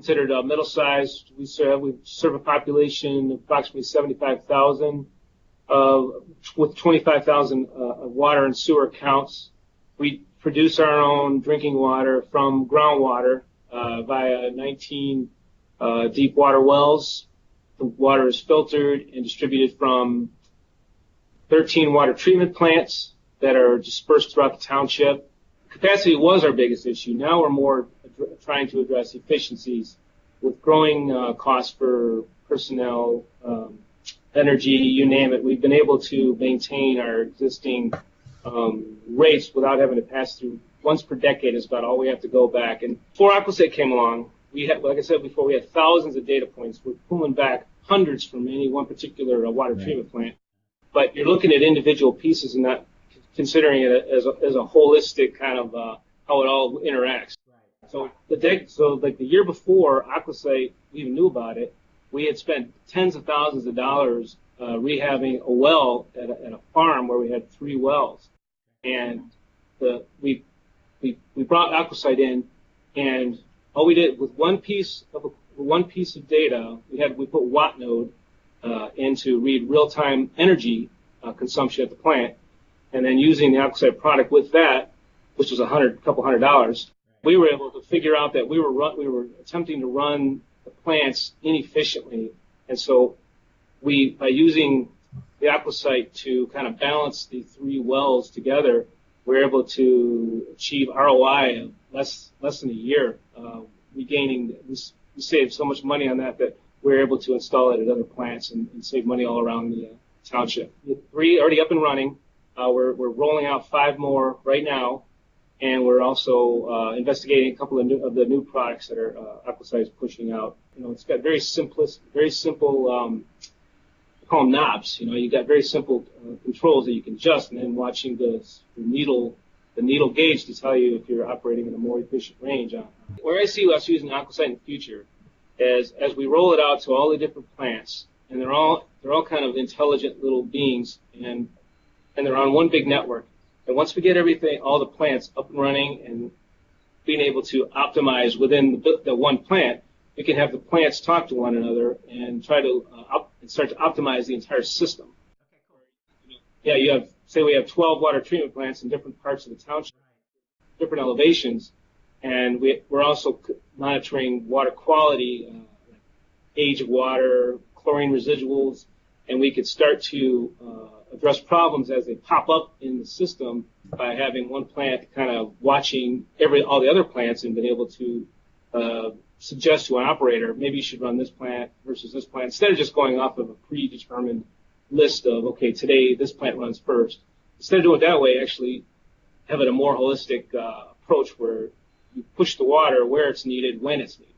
considered middle-sized. We serve a population of approximately 75,000 with 25,000 water and sewer accounts. We produce our own drinking water from groundwater via 19 deep water wells. The water is filtered and distributed from 13 water treatment plants that are dispersed throughout the township. Capacity was our biggest issue. Now we're more trying to address efficiencies with growing costs for personnel, energy, you name it. We've been able to maintain our existing rates without having to pass through. Once per decade is about all we have to go back. And before Aquasight came along, we had, like I said before, we had thousands of data points. We're pulling back hundreds from any one particular water treatment plant. But you're looking at individual pieces and not considering it as a holistic kind of how it all interacts. So like the year before Aquasight, we even knew about it, we had spent tens of thousands of dollars rehabbing a well at a farm where we had 3 wells, and we brought Aquasight in, and all we did with one piece of data, we put WattNode in to read real-time energy consumption at the plant, and then using the Aquasight product with that, which was a couple $100, we were able to figure out that we were attempting to run the plants inefficiently, and so by using the Aquasight to kind of balance the 3 wells together, we're able to achieve ROI of less than a year. We saved so much money on that we're able to install it at other plants and save money all around the township. We have 3 already up and running. We're rolling out 5 more right now, and we're also investigating a couple of the new products that Aquasight is pushing out. It's got very simple, we call them knobs. You got very simple controls that you can adjust, and then watching the needle gauge to tell you if you're operating in a more efficient range. Where I see us using Aquasight in the future is as we roll it out to all the different plants, and they're all kind of intelligent little beings, and they're on one big network. And once we get all the plants up and running and being able to optimize within the one plant, we can have the plants talk to one another and try to start to optimize the entire system. Okay, cool. Yeah, we have 12 water treatment plants in different parts of the township, different elevations, and we're also monitoring water quality, age of water, chlorine residuals, and we could start to address problems as they pop up in the system by having one plant kind of watching all the other plants and being able to suggest to an operator, maybe you should run this plant versus this plant, instead of just going off of a predetermined list of, okay, today this plant runs first. Instead of doing it that way, actually have it a more holistic approach where you push the water where it's needed, when it's needed.